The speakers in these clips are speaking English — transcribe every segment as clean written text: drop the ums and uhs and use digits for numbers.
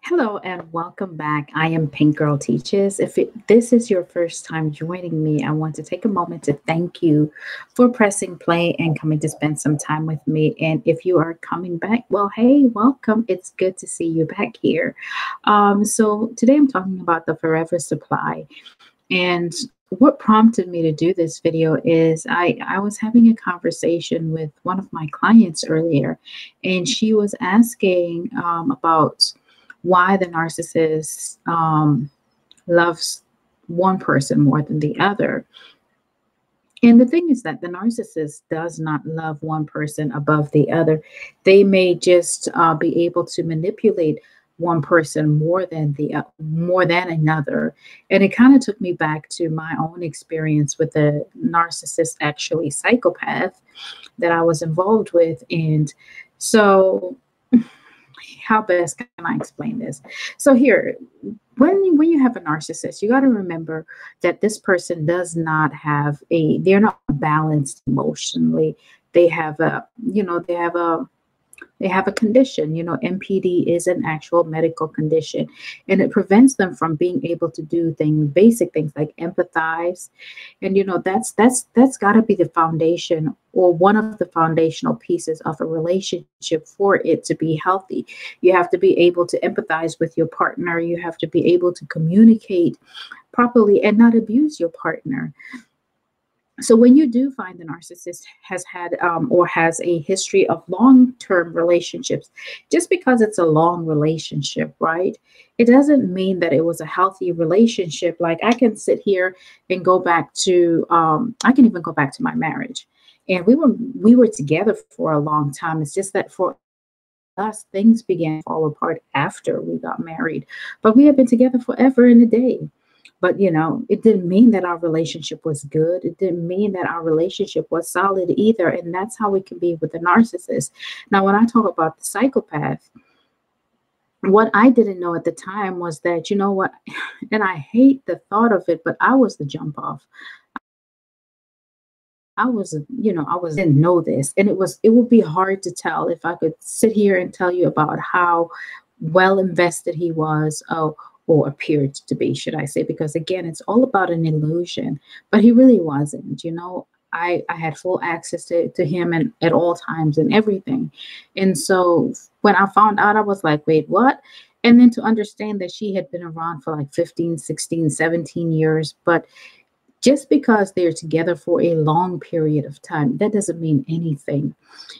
Hello and welcome back. I am Pink Girl Teaches. This is your first time joining me, I want to take a moment to thank you for pressing play and coming to spend some time with me. And if you are coming back, well, hey, welcome. It's good to see you back here. So today I'm talking about the Forever Supply. And what prompted me to do this video is I was having a conversation with one of my clients earlier, and she was asking about why the narcissist loves one person more than the other. And the thing is that the narcissist does not love one person above the other. They may just be able to manipulate one person more than another. And it kind of took me back to my own experience with the narcissist, actually psychopath, that I was involved with. And so how best can I explain this? So here, when you have a narcissist, you got to remember that this person does not have they're not balanced emotionally. They have a, they have a condition. MPD is an actual medical condition, and it prevents them from being able to do basic things like empathize. And that's got to be the foundation, or one of the foundational pieces of a relationship for it to be healthy. You have to be able to empathize with your partner. You have to be able to communicate properly and not abuse your partner. So when you do find the narcissist has had or has a history of long-term relationships, just because it's a long relationship, right? It doesn't mean that it was a healthy relationship. Like I can sit here and go back to, I can even go back to my marriage, and we were together for a long time. It's just that for us, things began to fall apart after we got married, but we had been together forever and a day. But it didn't mean that our relationship was good. It didn't mean that our relationship was solid either. And that's how we can be with the narcissist. Now, when I talk about the psychopath, what I didn't know at the time was that, you know what, and I hate the thought of it, but I was the jump off. I didn't know this. And it would be hard to tell if I could sit here and tell you about how well invested he was, or appeared to be, should I say, because again, it's all about an illusion, but he really wasn't. I had full access to him and at all times and everything. And so when I found out, I was like, wait, what? And then to understand that she had been around for like 15, 16, 17 years, but just because they're together for a long period of time, that doesn't mean anything.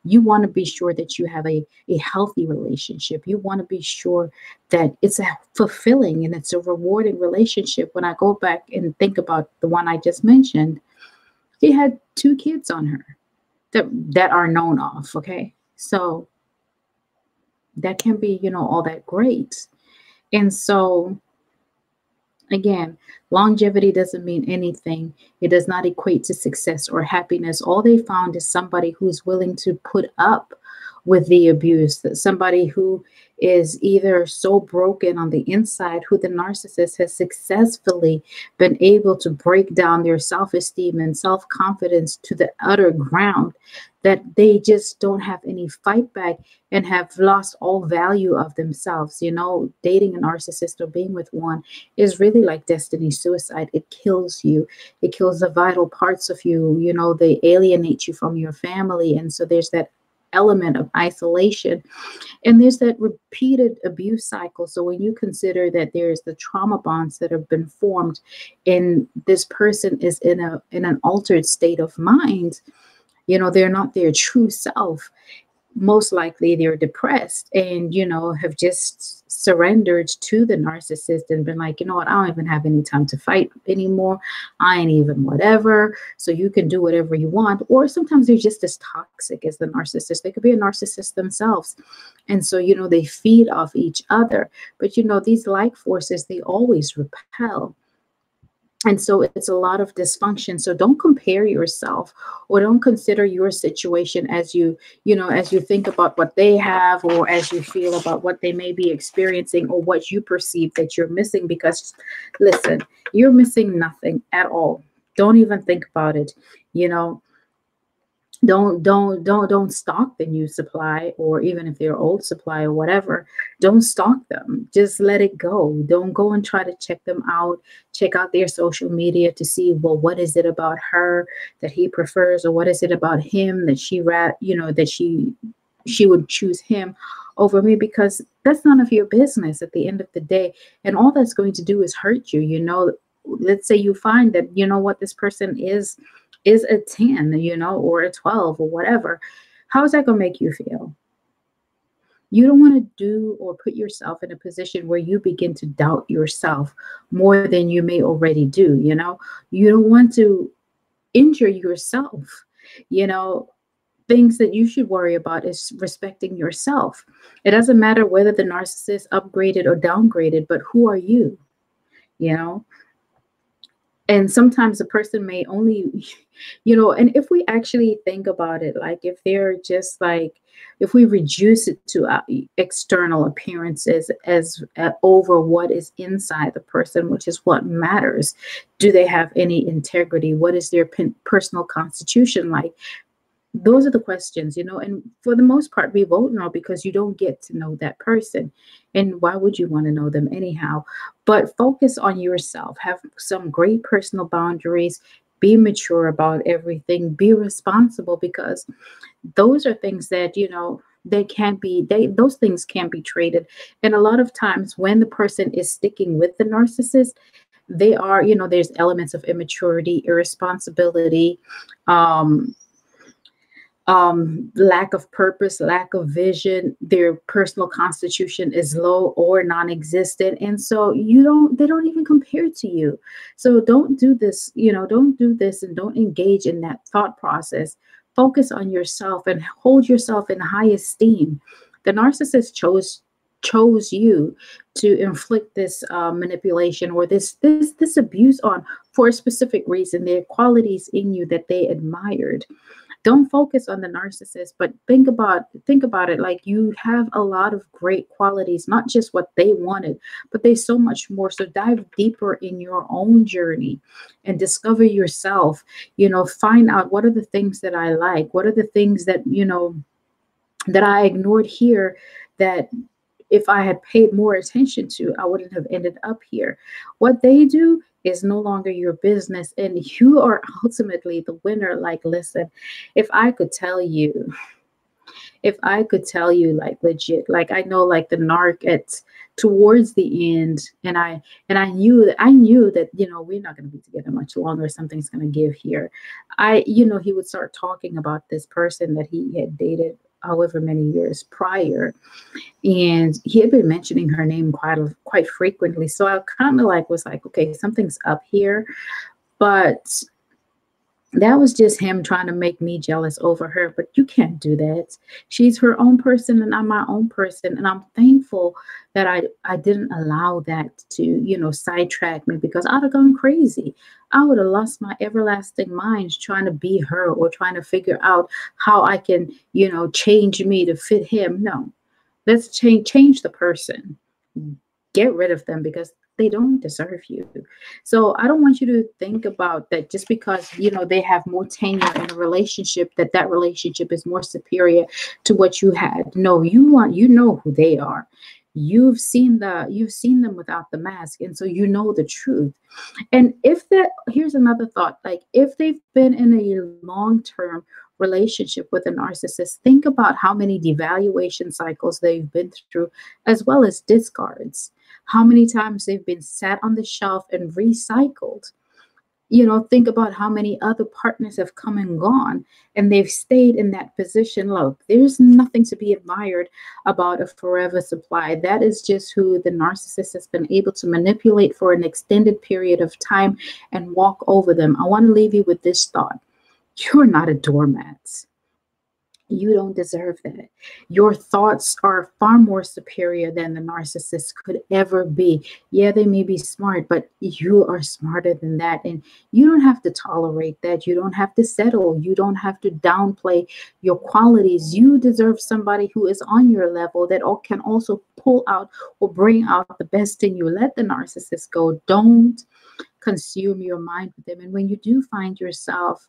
You want to be sure that you have a healthy relationship. You want to be sure that it's a fulfilling and it's a rewarding relationship. When I go back and think about the one I just mentioned, he had 2 kids on her that are known of. Okay. So that can be, all that great. And so again, longevity doesn't mean anything. It does not equate to success or happiness. All they found is somebody who's willing to put up with the abuse, that somebody who is either so broken on the inside, who the narcissist has successfully been able to break down their self-esteem and self-confidence to the utter ground, that they just don't have any fight back and have lost all value of themselves. Dating a narcissist or being with one is really like destiny suicide. It kills you. It kills the vital parts of you. They alienate you from your family. And so there's that element of isolation, and there's that repeated abuse cycle. So when you consider that there's the trauma bonds that have been formed, and this person is in an altered state of mind, they're not their true self. Most likely they're depressed and have just surrendered to the narcissist and been like, you know what, I don't even have any time to fight anymore. I ain't even whatever, so you can do whatever you want. Or sometimes they're just as toxic as the narcissist. They could be a narcissist themselves, and so they feed off each other. But these like forces, they always repel. And so it's a lot of dysfunction. So don't compare yourself, or don't consider your situation as as you think about what they have, or as you feel about what they may be experiencing, or what you perceive that you're missing. Because listen, you're missing nothing at all. Don't even think about it. Don't stalk the new supply, or even if they're old supply or whatever, don't stalk them. Just let it go. Don't go and try to check them out, check out their social media to see, well, what is it about her that he prefers, or what is it about him that that she would choose him over me, because that's none of your business at the end of the day. And all that's going to do is hurt you. Let's say you find that, what, this person is a 10, or a 12 or whatever. How is that going to make you feel? You don't want to do or put yourself in a position where you begin to doubt yourself more than you may already do. You don't want to injure yourself. you know Things that you should worry about is respecting yourself. It doesn't matter whether the narcissist upgraded or downgraded, but who are you? You know, and sometimes a person may only, and if we actually think about it, like if they're just like, if we reduce it to external appearances as over what is inside the person, which is what matters. Do they have any integrity? What is their personal constitution like? Those are the questions, and for the most part, we won't know because you don't get to know that person. And why would you want to know them anyhow? But focus on yourself, have some great personal boundaries, be mature about everything, be responsible, because those are things that, those things can't be traded. And a lot of times when the person is sticking with the narcissist, they are, there's elements of immaturity, irresponsibility, um, lack of purpose, lack of vision. Their personal constitution is low or non-existent, and so they don't even compare to you. So don't do this. Don't do this, and don't engage in that thought process. Focus on yourself and hold yourself in high esteem. The narcissist chose you to inflict this manipulation or this abuse on for a specific reason. There are qualities in you that they admired. Don't focus on the narcissist, but think about it, like you have a lot of great qualities, not just what they wanted, but there's so much more. So dive deeper in your own journey and discover yourself. Find out, what are the things that I like, what are the things that that I ignored here, that if I had paid more attention to, I wouldn't have ended up here. What they do is no longer your business, and you are ultimately the winner. Like, listen, if I could tell you, like legit, like I know, like the narc at towards the end, and I knew that we're not going to be together much longer. Something's going to give here. He would start talking about this person that he had dated however many years prior, and he had been mentioning her name quite frequently. So I kind of was like, okay, something's up here. But that was just him trying to make me jealous over her. But you can't do that. She's her own person and I'm my own person. And I'm thankful that I didn't allow that to, sidetrack me, because I'd have gone crazy. I would have lost my everlasting mind trying to be her, or trying to figure out how I can, change me to fit him. No, let's change the person. Get rid of them, because they don't deserve you. So I don't want you to think about that just because, they have more tenure in a relationship, that relationship is more superior to what you had. No, you know who they are. You've seen them without the mask. And so you know the truth. And here's another thought, like if they've been in a long-term relationship with a narcissist, think about how many devaluation cycles they've been through, as well as discards. How many times they've been sat on the shelf and recycled. Think about how many other partners have come and gone, and they've stayed in that position. Look, there's nothing to be admired about a forever supply. That is just who the narcissist has been able to manipulate for an extended period of time and walk over them. I want to leave you with this thought. You're not a doormat. You don't deserve that. Your thoughts are far more superior than the narcissist could ever be. Yeah, they may be smart, but you are smarter than that. And you don't have to tolerate that. You don't have to settle. You don't have to downplay your qualities. You deserve somebody who is on your level, that can also pull out or bring out the best in you. Let the narcissist go. Don't consume your mind with them. And when you do find yourself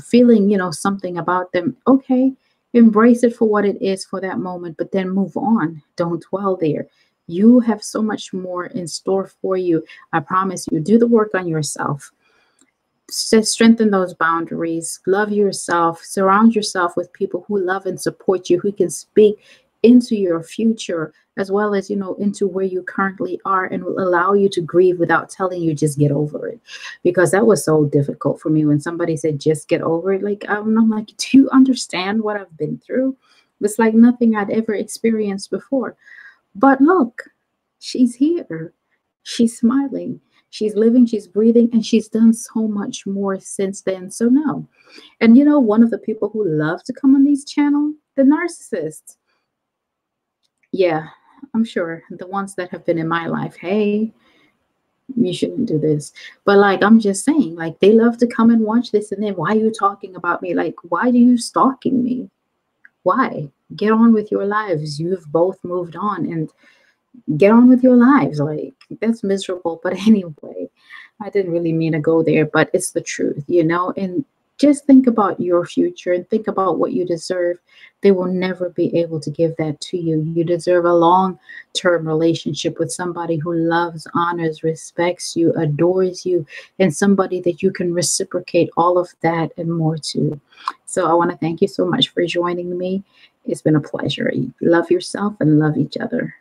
feeling, something about them, okay, embrace it for what it is for that moment, but then move on. Don't dwell there. You have so much more in store for you. I promise you. Do the work on yourself. Strengthen those boundaries, love yourself, surround yourself with people who love and support you, who can speak into your future as well as into where you currently are, and will allow you to grieve without telling you just get over it, because that was so difficult for me when somebody said just get over it. Like I'm like, do you understand what I've been through? It's like nothing I'd ever experienced before. But look, she's here. She's smiling. She's living, she's breathing, and she's done so much more since then. So, no. And one of the people who love to come on these channels, the narcissists. Yeah, I'm sure the ones that have been in my life, hey, you shouldn't do this. But like, I'm just saying, like, they love to come and watch this. And then, why are you talking about me? Like, why are you stalking me? Why? Get on with your lives. You've both moved on, and get on with your lives. Like, that's miserable. But anyway, I didn't really mean to go there, but it's the truth, and just think about your future and think about what you deserve. They will never be able to give that to you. You deserve a long-term relationship with somebody who loves, honors, respects you, adores you, and somebody that you can reciprocate all of that and more to. So I want to thank you so much for joining me. It's been a pleasure. Love yourself and love each other.